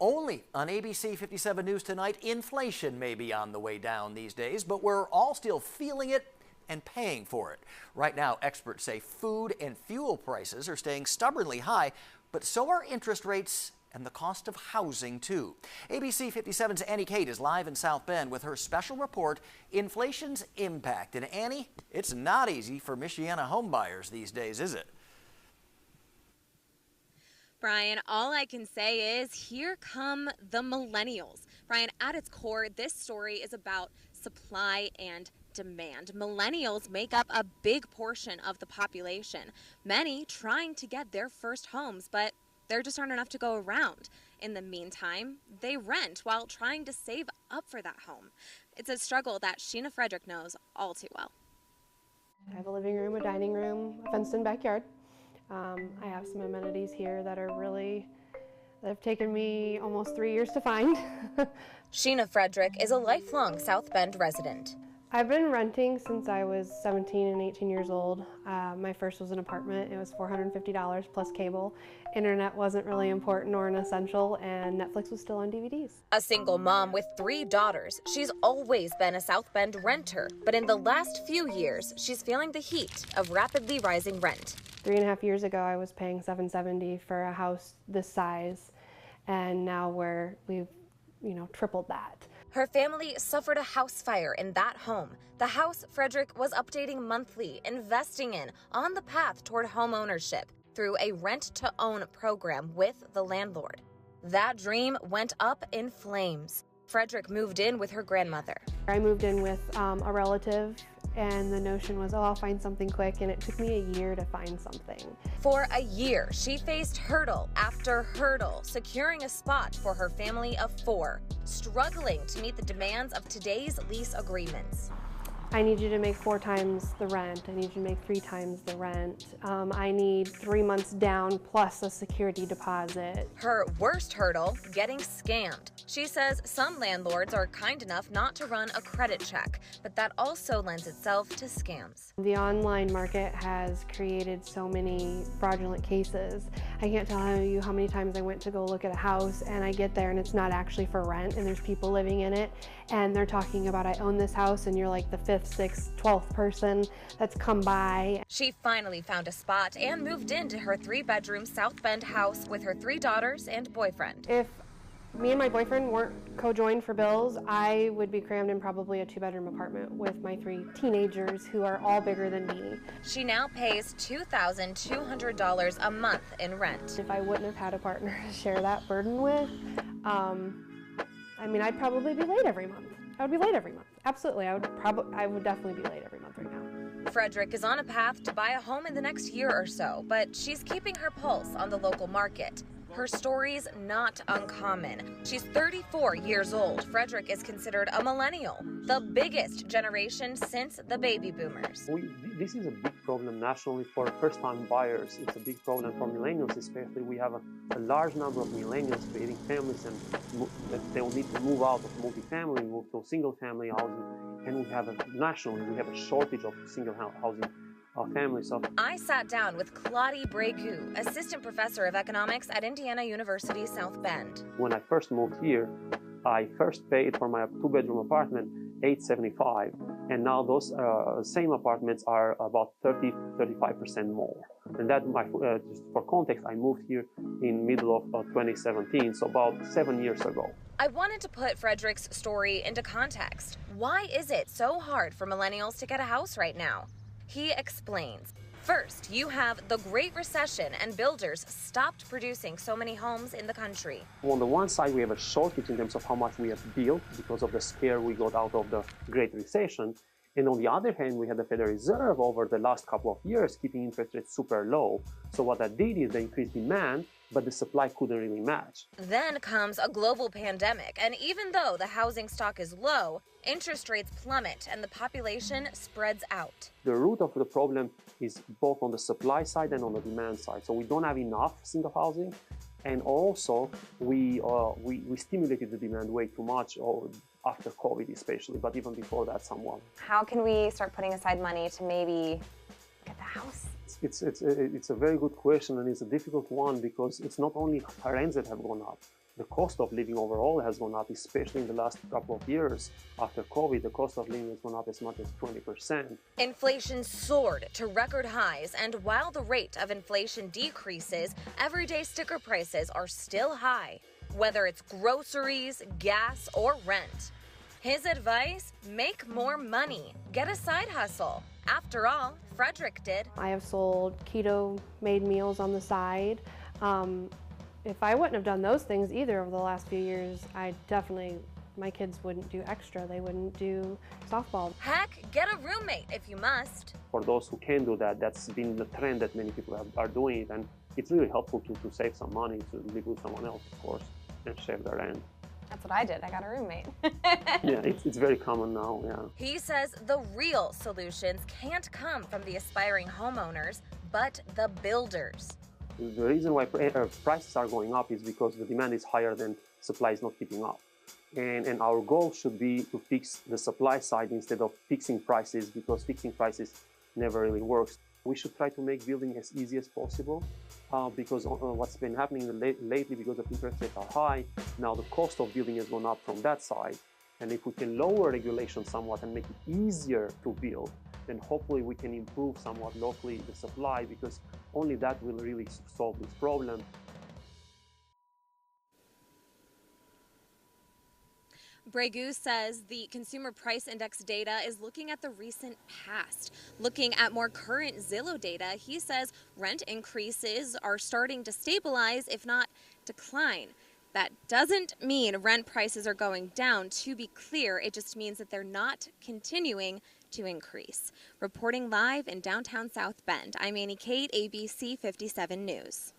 Only on ABC 57 News tonight, inflation may be on the way down these days, but we're all still feeling it and paying for it. Right now, experts say food and fuel prices are staying stubbornly high, but so are interest rates and the cost of housing, too. ABC 57's Annie Kate is live in South Bend with her special report, Inflation's Impact. And Annie, it's not easy for Michiana homebuyers these days, is it? Brian, all I can say is here come the millennials. Brian, at its core, this story is about supply and demand. Millennials make up a big portion of the population, many trying to get their first homes, but there just aren't enough to go around. In the meantime, they rent while trying to save up for that home. It's a struggle that Sheena Frederick knows all too well. I have a living room, a dining room, a fenced-in backyard. I have some amenities here that have taken me almost 3 years to find. Sheena Frederick is a lifelong South Bend resident. I've been renting since I was 17 and 18 years old. My first was an apartment. It was $450 plus cable. Internet wasn't really important or an essential, and Netflix was still on DVDs. A single mom with 3 daughters, she's always been a South Bend renter. But in the last few years, she's feeling the heat of rapidly rising rent. 3.5 years ago, I was paying $770 for a house this size, and now we've tripled that. Her family suffered a house fire in that home. The house Frederick was updating monthly, investing in, on the path toward home ownership through a rent-to-own program with the landlord. That dream went up in flames. Frederick moved in with her grandmother. I moved in with a relative, and the notion was, I'll find something quick, and it took me a year to find something. For a year, she faced hurdle after hurdle, securing a spot for her family of 4, struggling to meet the demands of today's lease agreements. I need you to make 4 times the rent. I need you to make 3 times the rent. I need 3 months down plus a security deposit. Her worst hurdle, getting scammed. She says some landlords are kind enough not to run a credit check, but that also lends itself to scams. The online market has created so many fraudulent cases. I can't tell you how many times I went to go look at a house and I get there and it's not actually for rent and there's people living in it and they're talking about, I own this house, and you're like the 5th, 6th, 12th person that's come by. She finally found a spot and moved into her 3-bedroom South Bend house with her 3 daughters and boyfriend. If me and my boyfriend weren't co-joined for bills, I would be crammed in probably a 2-bedroom apartment with my 3 teenagers who are all bigger than me. She now pays $2,200 a month in rent. If I wouldn't have had a partner to share that burden with, I'd probably be late every month. I would be late every month. Absolutely, I would definitely be late every month right now. Frederick is on a path to buy a home in the next year or so, but she's keeping her pulse on the local market. Her story's not uncommon. She's 34 years old. Frederick is considered a millennial, the biggest generation since the baby boomers. This is a big problem nationally for first-time buyers. It's a big problem for millennials, especially. We have a large number of millennials creating families and that they will need to move out of multifamily, move to single-family housing. And nationally, we have a shortage of single housing families. I sat down with Klajdi Bregu, assistant professor of economics at Indiana University South Bend. When I first moved here, I first paid for my 2-bedroom apartment $875, and now those same apartments are about 35% more. And that, just for context, I moved here in middle of 2017, so about 7 years ago. I wanted to put Frederick's story into context. Why is it so hard for millennials to get a house right now? He explains. First, you have the Great Recession and builders stopped producing so many homes in the country. On the one side, we have a shortage in terms of how much we have built because of the scare we got out of the Great Recession. And on the other hand, we had the Federal Reserve over the last couple of years keeping interest rates super low. So what that did is they increased demand, but the supply couldn't really match. Then comes a global pandemic, and even though the housing stock is low, interest rates plummet and the population spreads out. The root of the problem is both on the supply side and on the demand side. So we don't have enough single housing, and also we stimulated the demand way too much after COVID especially, but even before that somewhat. How can we start putting aside money to maybe get the house? It's a very good question, and it's a difficult one because it's not only rents that have gone up. The cost of living overall has gone up, especially in the last couple of years. After COVID, the cost of living has gone up as much as 20%. Inflation soared to record highs, and while the rate of inflation decreases, everyday sticker prices are still high, whether it's groceries, gas, or rent. His advice? Make more money. Get a side hustle. After all, Frederick did. I have sold keto-made meals on the side. If I wouldn't have done those things either over the last few years, my kids wouldn't do extra. They wouldn't do softball. Heck, get a roommate if you must. For those who can do that, that's been the trend that many people are doing it, and it's really helpful to save some money, to live with someone else, of course, and share the rent. That's what I did. I got a roommate. Yeah, it's very common now, yeah. He says the real solutions can't come from the aspiring homeowners, but the builders. The reason why prices are going up is because the demand is higher than supply is not keeping up. And our goal should be to fix the supply side instead of fixing prices, because fixing prices never really works. We should try to make building as easy as possible because what's been happening lately, because the interest rates are high, now the cost of building has gone up from that side. And if we can lower regulation somewhat and make it easier to build, then hopefully we can improve somewhat locally the supply, because only that will really solve this problem. Bregu says the Consumer Price Index data is looking at the recent past. Looking at more current Zillow data, he says rent increases are starting to stabilize, if not decline. That doesn't mean rent prices are going down. To be clear, it just means that they're not continuing to increase. Reporting live in downtown South Bend, I'm Annie Kate, ABC 57 News.